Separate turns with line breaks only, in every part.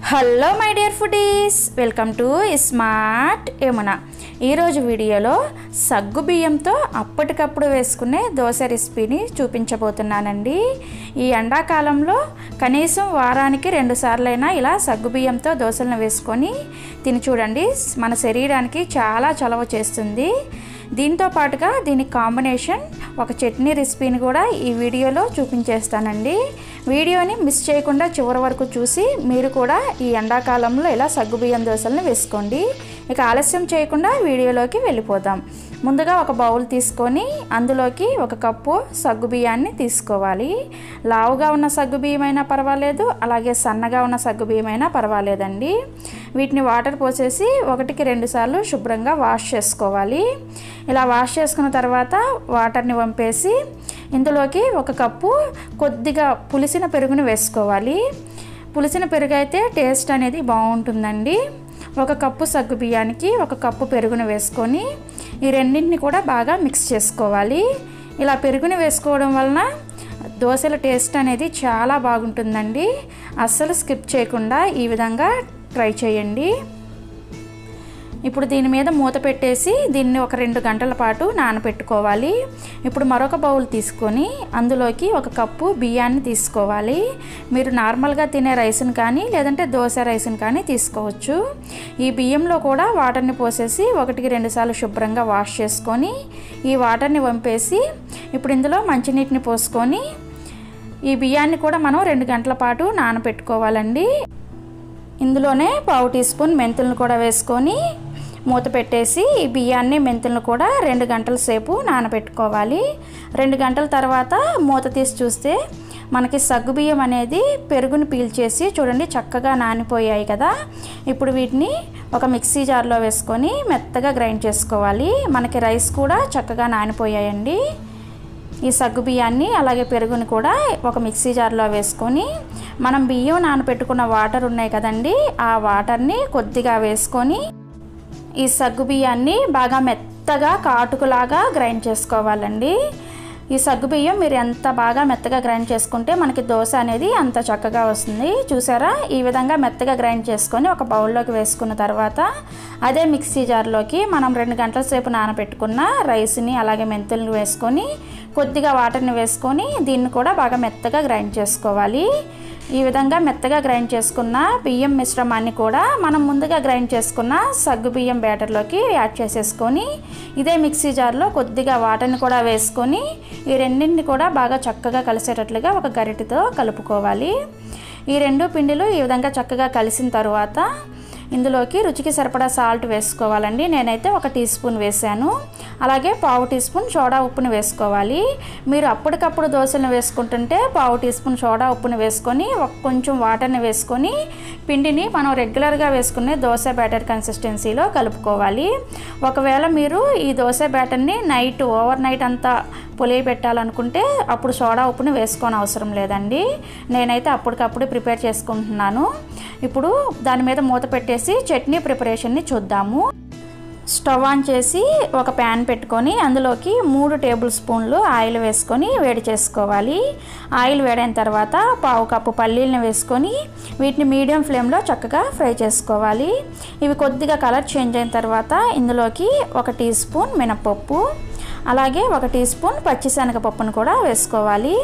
Hello my dear foodies, welcome to smart Yamuna. ఈరోజు వీడియోలో సగ్గు బియ్యంతో అప్పటికప్పుడు వేసుకునే దోశ రెసిపీని చూపించబోతున్నానండి. ఈ ఎండాకాలంలో కనీసం వారానికి 2 సార్లైనా ఇలా సగ్గు బియ్యంతో దోశలను వేసుకొని తిని చూడండి. మన శరీరానికి చాలా చలవ చేస్తుంది. దీంతో పాటుగా దీనికి కాంబినేషన్ ఒక చట్నీ రెసిపీని కూడా ఈ వీడియోలో చూపించేస్తానండి. వీడియోని మిస్ చేయకుండా చివరి వరకు చూసి మీరు కూడా ఈ ఎండాకాలంలో ఇలా సగ్గుబియ్యం దోశలను వేసుకోండి. ఇక ఆలస్యం చేయకుండా వీడియోలోకి వెళ్ళిపోదాం. ముందుగా ఒక బౌల్ తీసుకొని అందులోకి 1 కప్పు సగ్గుబియ్యాన్ని తీసుకోవాలి. లావుగా ఉన్న సగ్గుబియ్యం అయినా పర్వాలేదు, అలాగే సన్నగా ఉన్న సగ్గుబియ్యం అయినా పర్వాలేదండి. వీటిని వాటర్ పోసేసి 1కి 2 సార్లు శుభ్రంగా వాష్ చేసుకోవాలి. ఇలా వాష్ చేసుకున్న తర్వాత వాటర్ని వంపేసి ఇందులోకి 1 కప్పు కొద్దిగా పులిసిన పెరుగుని వేసుకోవాలి. పులిసిన పెరుగు అయితే టేస్ట్ అనేది బాగుంటుందండి. 1 కప్పు సగ్గు బియ్యానికి 1 కప్పు పెరుగుని వేసుకొని ఈ రెండింటిని కూడా బాగా మిక్స్ చేసుకోవాలి. ఇలా పెరుగుని వేసుకోవడం వలన దోశల టేస్ట్ అనేది చాలా బాగుంటుందండి. అస్సలు స్కిప్ చేయకుండా ఈ విధంగా ట్రై చేయండి. ఇప్పుడు దీని మీద మూత పెట్టేసి దీన్ని ఒక 2 గంటల పాటు నానబెట్టుకోవాలి. ఇప్పుడు మరొక బౌల్ తీసుకొని అందులోకి 1 కప్పు బియ్యాన్ని తీసుకోవాలి. మీరు నార్మల్గా తినే రైస్ని కానీ లేదంటే దోశ రైస్ని కానీ తీసుకోవచ్చు. ఈ బియ్యంలో కూడా వాటర్ని పోసేసి 1కి 2 సార్లు శుభ్రంగా వాష్ చేసుకొని ఈ వాటర్ని వంపేసి ఇప్పుడు ఇందులో మంచినీటిని పోసుకొని ఈ బియ్యాన్ని కూడా మనం 2 గంటల పాటు నానబెట్టుకోవాలండి. ఇందులోనే 1/2 టీ స్పూన్ మెంతులను కూడా వేసుకొని మూత పెట్టేసి ఈ బియ్యాన్ని మెంతులను కూడా 2 గంటల సేపు నానబెట్టుకోవాలి. 2 గంటల తర్వాత మూత తీసి చూస్తే మనకి సగ్గుబియ్యం అనేది పెరుగుని పీల్చేసి చూడండి చక్కగా నానిపోయాయి కదా. ఇప్పుడు వీటిని ఒక మిక్సీ జార్లో వేసుకొని మెత్తగా గ్రైండ్ చేసుకోవాలి. మనకి రైస్ కూడా చక్కగా నానిపోయాయండి. ఈ సగ్గు బియ్యాన్ని అలాగే పెరుగుని కూడా ఒక మిక్సీ జార్లో వేసుకొని మనం బియ్యం నానబెట్టుకున్న వాటర్ ఉన్నాయి కదండి, ఆ వాటర్ని కొద్దిగా వేసుకొని ఈ సగ్గు బియ్యాన్ని బాగా మెత్తగా కాటుకులాగా గ్రైండ్ చేసుకోవాలండి. ఈ సగ్గు బియ్యం మీరు ఎంత బాగా మెత్తగా గ్రైండ్ చేసుకుంటే మనకి దోశ అనేది అంత చక్కగా వస్తుంది. చూసారా, ఈ విధంగా మెత్తగా గ్రైండ్ చేసుకొని ఒక బౌల్లోకి వేసుకున్న తర్వాత అదే మిక్సీ జార్లోకి మనం 2 గంటల సేపు నానబెట్టుకున్న రైస్ని అలాగే మెంతులను వేసుకొని కొద్దిగా వాటర్ని వేసుకొని దీన్ని కూడా బాగా మెత్తగా గ్రైండ్ చేసుకోవాలి. ఈ విధంగా మెత్తగా గ్రైండ్ చేసుకున్న బియ్యం మిశ్రమాన్ని కూడా మనం ముందుగా గ్రైండ్ చేసుకున్న సగ్గు బియ్యం బ్యాటర్లోకి యాడ్ చేసేసుకొని ఇదే మిక్సీ జార్లో కొద్దిగా వాటర్ని కూడా వేసుకొని ఈ రెండింటిని కూడా బాగా చక్కగా కలిసేటట్లుగా ఒక గరిటెతో కలుపుకోవాలి. ఈ 2 పిండిలు ఈ విధంగా చక్కగా కలిసిన తర్వాత ఇందులోకి రుచికి సరిపడా సాల్ట్ వేసుకోవాలండి. నేనైతే 1 టీ స్పూన్ వేసాను. అలాగే 1/2 టీ స్పూన్ సోడా ఉప్పుని వేసుకోవాలి. మీరు అప్పటికప్పుడు దోశలను వేసుకుంటుంటే 1/2 టీ స్పూన్ సోడా ఉప్పుని వేసుకొని కొంచెం వాటర్ని వేసుకొని పిండిని మనం రెగ్యులర్గా వేసుకునే దోశ బ్యాటర్ కన్సిస్టెన్సీలో కలుపుకోవాలి. ఒకవేళ మీరు ఈ దోశ బ్యాటర్ని ఓవర్ నైట్ అంతా పొలియ పెట్టాలనుకుంటే అప్పుడు సోడా ఉప్పుని వేసుకోని అవసరం లేదండి. నేనైతే అప్పటికప్పుడు ప్రిపేర్ చేసుకుంటున్నాను. ఇప్పుడు దాని మీద మూత పెట్టేసి చట్నీ ప్రిపరేషన్ని చూద్దాము. స్టవ్ ఆన్ చేసి ఒక ప్యాన్ పెట్టుకొని అందులోకి 3 టేబుల్ స్పూన్లు ఆయిల్ వేసుకొని వేడి చేసుకోవాలి. ఆయిల్ వేడైన తర్వాత 1/2 కప్పు పల్లీలను వేసుకొని వీటిని మీడియం ఫ్లేమ్లో చక్కగా ఫ్రై చేసుకోవాలి. ఇవి కొద్దిగా కలర్ చేంజ్ అయిన తర్వాత ఇందులోకి 1 టీ స్పూన్ మినపప్పు అలాగే 1 టీ స్పూన్ పచ్చిశనగపప్పును కూడా వేసుకోవాలి.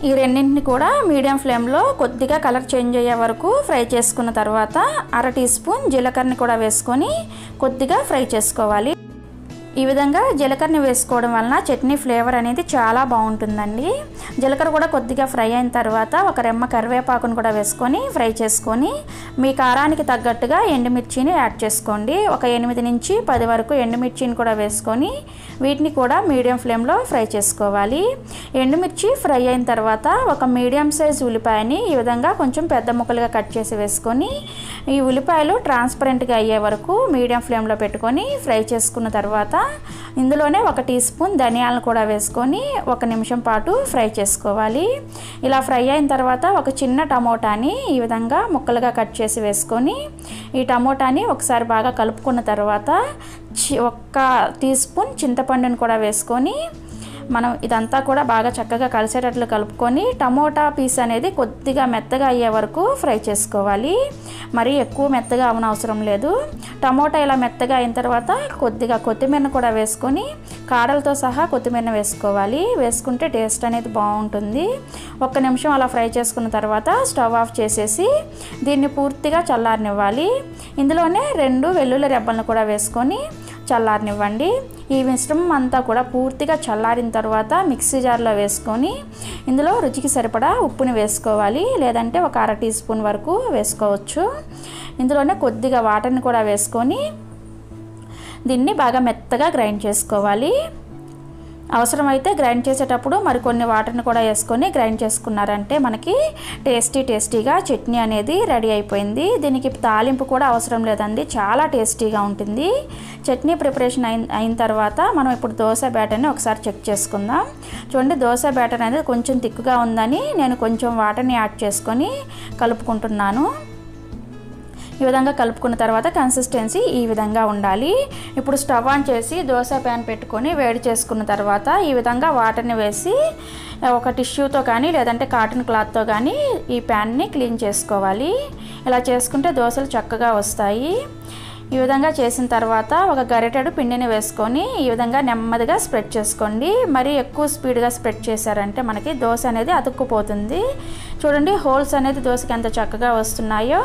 ఈ రెండింటిని కూడా మీడియం ఫ్లేమ్లో కొద్దిగా కలర్ చేంజ్ అయ్యే వరకు ఫ్రై చేసుకున్న తర్వాత 1/2 టీ స్పూన్ జీలకర్రని కూడా వేసుకొని కొద్దిగా ఫ్రై చేసుకోవాలి. ఈ విధంగా జీలకర్రని వేసుకోవడం వలన చట్నీ ఫ్లేవర్ అనేది చాలా బాగుంటుందండి. జీలకర్ర కూడా కొద్దిగా ఫ్రై అయిన తర్వాత 1 రెమ్మ కరివేపాకును కూడా వేసుకొని ఫ్రై చేసుకొని మీ కారానికి తగ్గట్టుగా ఎండుమిర్చిని యాడ్ చేసుకోండి. ఒక 8 నుంచి 10 వరకు ఎండుమిర్చిని కూడా వేసుకొని వీటిని కూడా మీడియం ఫ్లేమ్లో ఫ్రై చేసుకోవాలి. ఎండుమిర్చి ఫ్రై అయిన తర్వాత ఒక మీడియం సైజ్ ఉల్లిపాయని ఈ విధంగా కొంచెం పెద్ద ముక్కలుగా కట్ చేసి వేసుకొని ఈ ఉల్లిపాయలు ట్రాన్స్పరెంట్గా అయ్యే వరకు మీడియం ఫ్లేమ్లో పెట్టుకొని ఫ్రై చేసుకున్న తర్వాత ఇందులోనే 1 టీ స్పూన్ ధనియాలను కూడా వేసుకొని 1 నిమిషం పాటు ఫ్రై చేసుకోవాలి. ఇలా ఫ్రై అయిన తర్వాత ఒక చిన్న టమోటాని ఈ విధంగా ముక్కలుగా కట్ చేసి వేసుకొని ఈ టమోటాని ఒకసారి బాగా కలుపుకున్న తర్వాత 1 టీ స్పూన్ చింతపండుని కూడా వేసుకొని మనం ఇదంతా కూడా బాగా చక్కగా కలిసేటట్లు కలుపుకొని టమోటా పీస్ అనేది కొద్దిగా మెత్తగా అయ్యే వరకు ఫ్రై చేసుకోవాలి. మరీ ఎక్కువ మెత్తగా అవనవసరం లేదు. టమోటా ఇలా మెత్తగా అయిన తర్వాత కొద్దిగా కొత్తిమీరను కూడా వేసుకొని కాడలతో సహా కొత్తిమీరను వేసుకోవాలి. వేసుకుంటే టేస్ట్ అనేది బాగుంటుంది. 1 నిమిషం అలా ఫ్రై చేసుకున్న తర్వాత స్టవ్ ఆఫ్ చేసేసి దీన్ని పూర్తిగా చల్లారనివ్వాలి. ఇందులోనే 2 వెల్లుల్లి రెబ్బలను కూడా వేసుకొని చల్లారనివ్వండి. ఈ మిశ్రమం అంతా కూడా పూర్తిగా చల్లారిన తర్వాత మిక్సీ జార్లో వేసుకొని ఇందులో రుచికి సరిపడా ఉప్పుని వేసుకోవాలి. లేదంటే ఒక 1/2 టీ స్పూన్ వరకు వేసుకోవచ్చు. ఇందులోనే కొద్దిగా వాటర్ని కూడా వేసుకొని దీన్ని బాగా మెత్తగా గ్రైండ్ చేసుకోవాలి. అవసరమైతే గ్రైండ్ చేసేటప్పుడు మరికొన్ని వాటర్ని కూడా వేసుకొని గ్రైండ్ చేసుకున్నారంటే మనకి టేస్టీగా చట్నీ అనేది రెడీ అయిపోయింది. దీనికి తాలింపు కూడా అవసరం లేదండి, చాలా టేస్టీగా ఉంటుంది. చట్నీ ప్రిపరేషన్ అయిన తర్వాత మనం ఇప్పుడు దోశ బ్యాటర్ని ఒకసారి చెక్ చేసుకుందాం. చూడండి, దోశ బ్యాటర్ అనేది కొంచెం థిక్గా ఉందని నేను కొంచెం వాటర్ని యాడ్ చేసుకొని కలుపుకుంటున్నాను. ఈ విధంగా కలుపుకున్న తర్వాత కన్సిస్టెన్సీ ఈ విధంగా ఉండాలి. ఇప్పుడు స్టవ్ ఆన్ చేసి దోశ ప్యాన్ పెట్టుకొని వేడి చేసుకున్న తర్వాత ఈ విధంగా వాటర్ని వేసి ఒక టిష్యూతో కానీ లేదంటే కాటన్ క్లాత్తో కానీ ఈ ప్యాన్ని క్లీన్ చేసుకోవాలి. ఇలా చేసుకుంటే దోశలు చక్కగా వస్తాయి. ఈ విధంగా చేసిన తర్వాత ఒక గరిటెడు పిండిని వేసుకొని ఈ విధంగా నెమ్మదిగా స్ప్రెడ్ చేసుకోండి. మరీ ఎక్కువ స్పీడ్గా స్ప్రెడ్ చేశారంటే మనకి దోశ అనేది అతుక్కుపోతుంది. చూడండి, హోల్స్ అనేది దోశకి ఎంత చక్కగా వస్తున్నాయో.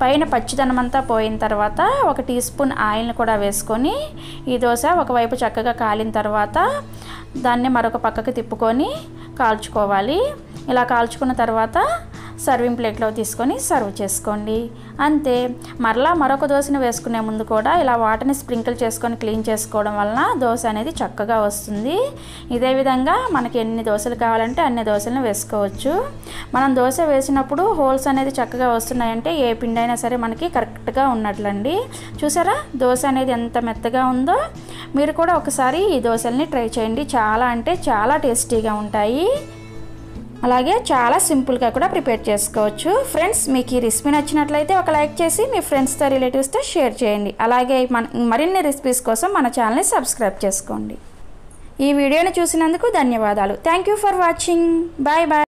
పైన పచ్చిదనం అంతా పోయిన తర్వాత 1 టీ స్పూన్ ఆయిల్ని కూడా వేసుకొని ఈ దోశ ఒకవైపు చక్కగా కాలిన తర్వాత దాన్ని మరొక పక్కకి తిప్పుకొని కాల్చుకోవాలి. ఇలా కాల్చుకున్న తర్వాత సర్వింగ్ ప్లేట్లో తీసుకొని సర్వ్ చేసుకోండి. అంతే. మరలా మరొక దోశని వేసుకునే ముందు కూడా ఇలా వాటర్ని స్ప్రింకిల్ చేసుకొని క్లీన్ చేసుకోవడం వలన దోశ అనేది చక్కగా వస్తుంది. ఇదే విధంగా మనకి ఎన్ని దోశలు కావాలంటే అన్ని దోశలను వేసుకోవచ్చు. మనం దోశ వేసినప్పుడు హోల్స్ అనేది చక్కగా వస్తున్నాయంటే ఏ పిండి అయినా సరే మనకి కరెక్ట్గా ఉన్నట్లండి. చూసారా దోశ అనేది ఎంత మెత్తగా ఉందో. మీరు కూడా ఒకసారి ఈ దోశల్ని ట్రై చేయండి. చాలా అంటే చాలా టేస్టీగా ఉంటాయి. అలాగే చాలా సింపుల్గా కూడా ప్రిపేర్ చేసుకోవచ్చు. ఫ్రెండ్స్, మీకు ఈ రెసిపీ నచ్చినట్లయితే ఒక లైక్ చేసి మీ ఫ్రెండ్స్తో రిలేటివ్స్తో షేర్ చేయండి. అలాగే మరిన్ని రెసిపీస్ కోసం మన ఛానల్ని సబ్స్క్రైబ్ చేసుకోండి. ఈ వీడియోని చూసినందుకు ధన్యవాదాలు. Thank you for watching. Bye bye.